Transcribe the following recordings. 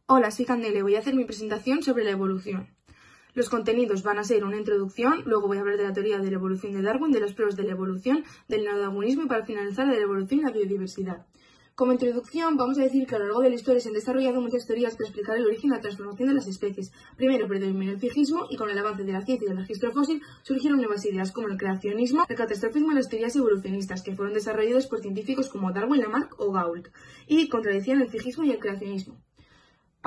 Hola, soy Candele, voy a hacer mi presentación sobre la evolución. Los contenidos van a ser una introducción, luego voy a hablar de la teoría de la evolución de Darwin, de las pruebas de la evolución, del neodarwinismo y para finalizar de la evolución y la biodiversidad. Como introducción, vamos a decir que a lo largo de la historia se han desarrollado muchas teorías para explicar el origen y la transformación de las especies. Primero predominó el fijismo y con el avance de la ciencia y del registro fósil surgieron nuevas ideas como el creacionismo, el catastrofismo y las teorías evolucionistas que fueron desarrolladas por científicos como Darwin, Lamarck o Gault y contradecían el fijismo y el creacionismo.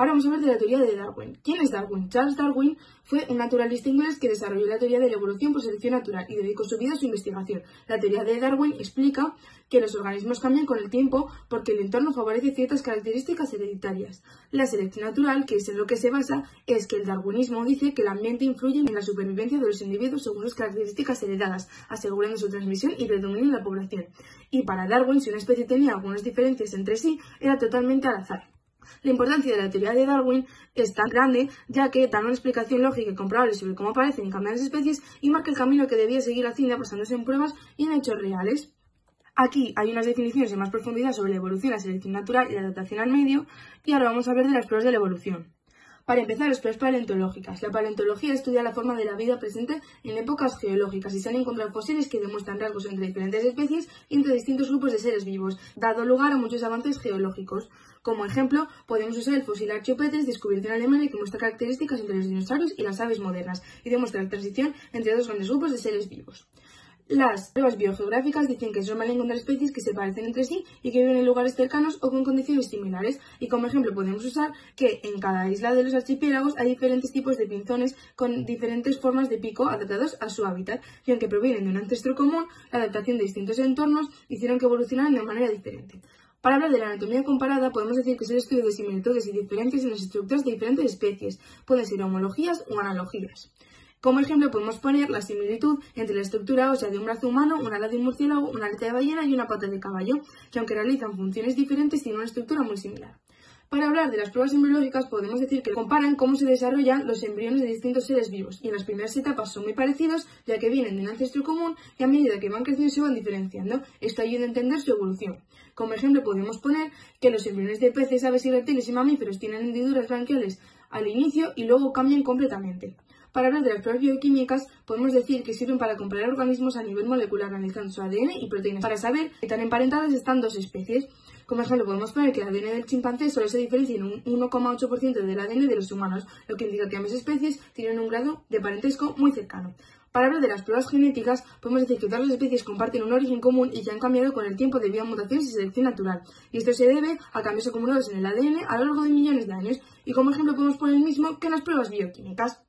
Ahora vamos a hablar de la teoría de Darwin. ¿Quién es Darwin? Charles Darwin fue un naturalista inglés que desarrolló la teoría de la evolución por selección natural y dedicó su vida a su investigación. La teoría de Darwin explica que los organismos cambian con el tiempo porque el entorno favorece ciertas características hereditarias. La selección natural, que es en lo que se basa, es que el darwinismo dice que el ambiente influye en la supervivencia de los individuos según sus características heredadas, asegurando su transmisión y predominio en la población. Y para Darwin, si una especie tenía algunas diferencias entre sí, era totalmente al azar. La importancia de la teoría de Darwin es tan grande ya que da una explicación lógica y comprobable sobre cómo aparecen y cambian las especies y marca el camino que debía seguir la ciencia basándose en pruebas y en hechos reales. Aquí hay unas definiciones de más profundidad sobre la evolución, la selección natural y la adaptación al medio y ahora vamos a hablar de las pruebas de la evolución. Para empezar, las pruebas paleontológicas. La paleontología estudia la forma de la vida presente en épocas geológicas y se han encontrado fósiles que demuestran rasgos entre diferentes especies y entre distintos grupos de seres vivos, dado lugar a muchos avances geológicos. Como ejemplo, podemos usar el fósil Archaeopteryx descubierto en Alemania que muestra características entre los dinosaurios y las aves modernas y demuestra la transición entre dos grandes grupos de seres vivos. Las pruebas biogeográficas dicen que es normal encontrar especies que se parecen entre sí y que viven en lugares cercanos o con condiciones similares. Y como ejemplo podemos usar que en cada isla de los archipiélagos hay diferentes tipos de pinzones con diferentes formas de pico adaptados a su hábitat. Y aunque provienen de un ancestro común, la adaptación de distintos entornos hicieron que evolucionaran de manera diferente. Para hablar de la anatomía comparada, podemos decir que es el estudio de similitudes y diferencias en las estructuras de diferentes especies. Pueden ser homologías o analogías. Como ejemplo podemos poner la similitud entre la estructura ósea de un brazo humano, una ala de un murciélago, una aleta de ballena y una pata de caballo, que aunque realizan funciones diferentes tienen una estructura muy similar. Para hablar de las pruebas embriológicas podemos decir que comparan cómo se desarrollan los embriones de distintos seres vivos y en las primeras etapas son muy parecidos ya que vienen de un ancestro común y a medida que van creciendo se van diferenciando. Esto ayuda a entender su evolución. Como ejemplo podemos poner que los embriones de peces, aves y reptiles y mamíferos tienen hendiduras branquiales al inicio y luego cambian completamente. Para hablar de las pruebas bioquímicas, podemos decir que sirven para comparar organismos a nivel molecular analizando su ADN y proteínas para saber qué tan emparentadas están dos especies. Como ejemplo, podemos poner que el ADN del chimpancé solo se diferencia en un 1,8% del ADN de los humanos, lo que indica que ambas especies tienen un grado de parentesco muy cercano. Para hablar de las pruebas genéticas, podemos decir que todas las especies comparten un origen común y que han cambiado con el tiempo debido a mutaciones y selección natural. Y esto se debe a cambios acumulados en el ADN a lo largo de millones de años. Y como ejemplo podemos poner el mismo que en las pruebas bioquímicas.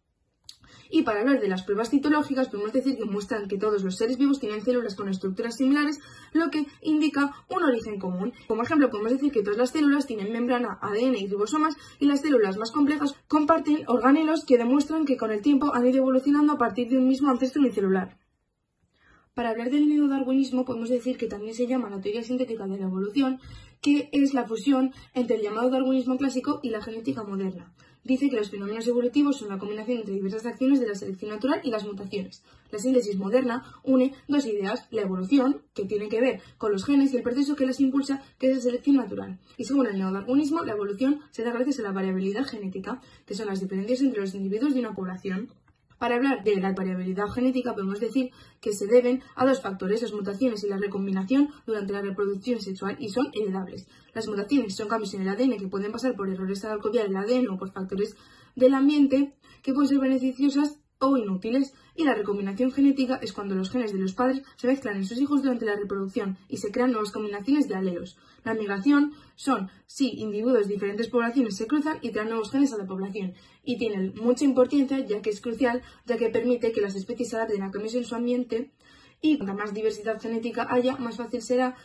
Y para hablar de las pruebas citológicas, podemos decir que muestran que todos los seres vivos tienen células con estructuras similares, lo que indica un origen común. Como ejemplo, podemos decir que todas las células tienen membrana, ADN y ribosomas, y las células más complejas comparten organelos que demuestran que con el tiempo han ido evolucionando a partir de un mismo ancestro unicelular. Para hablar del neodarwinismo podemos decir que también se llama la teoría sintética de la evolución, que es la fusión entre el llamado darwinismo clásico y la genética moderna. Dice que los fenómenos evolutivos son la combinación entre diversas acciones de la selección natural y las mutaciones. La síntesis moderna une dos ideas, la evolución, que tiene que ver con los genes, y el proceso que las impulsa, que es la selección natural. Y según el neodarwinismo, la evolución se da gracias a la variabilidad genética, que son las diferencias entre los individuos de una población. Para hablar de la variabilidad genética podemos decir que se deben a dos factores, las mutaciones y la recombinación durante la reproducción sexual y son heredables. Las mutaciones son cambios en el ADN que pueden pasar por errores al copiar el ADN o por factores del ambiente que pueden ser beneficiosas o inútiles, y la recombinación genética es cuando los genes de los padres se mezclan en sus hijos durante la reproducción y se crean nuevas combinaciones de alelos. La migración son si individuos de diferentes poblaciones se cruzan y traen nuevos genes a la población, y tienen mucha importancia ya que es crucial, ya que permite que las especies se adapten a cambios en su ambiente y cuanta más diversidad genética haya, más fácil será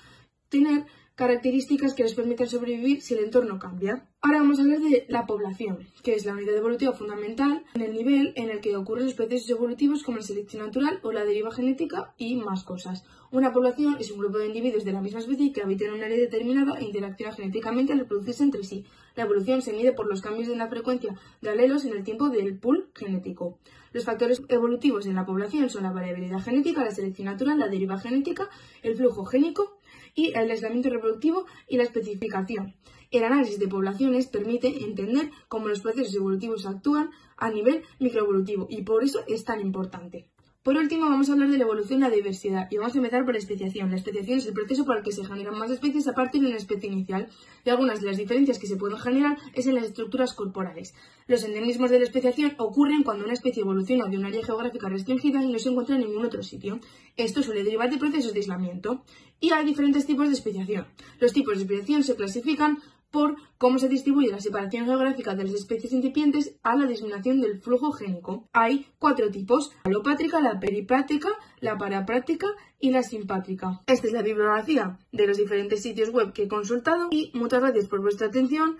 tener características que les permitan sobrevivir si el entorno cambia. Ahora vamos a hablar de la población, que es la unidad evolutiva fundamental en el nivel en el que ocurren los procesos evolutivos como la selección natural o la deriva genética y más cosas. Una población es un grupo de individuos de la misma especie que habitan en un área determinada e interacciona genéticamente al reproducirse entre sí. La evolución se mide por los cambios en la frecuencia de alelos en el tiempo del pool genético. Los factores evolutivos en la población son la variabilidad genética, la selección natural, la deriva genética, el flujo génico y el aislamiento reproductivo y la especificación. El análisis de poblaciones permite entender cómo los procesos evolutivos actúan a nivel microevolutivo y por eso es tan importante. Por último, vamos a hablar de la evolución y la diversidad, y vamos a empezar por la especiación. La especiación es el proceso por el que se generan más especies a partir de una especie inicial, y algunas de las diferencias que se pueden generar es en las estructuras corporales. Los endemismos de la especiación ocurren cuando una especie evoluciona de un área geográfica restringida y no se encuentra en ningún otro sitio. Esto suele derivar de procesos de aislamiento, y hay diferentes tipos de especiación. Los tipos de especiación se clasifican por cómo se distribuye la separación geográfica de las especies incipientes a la disminución del flujo génico. Hay 4 tipos: la alopátrica, la peripátrica, la parapátrica y la simpátrica. Esta es la bibliografía de los diferentes sitios web que he consultado y muchas gracias por vuestra atención.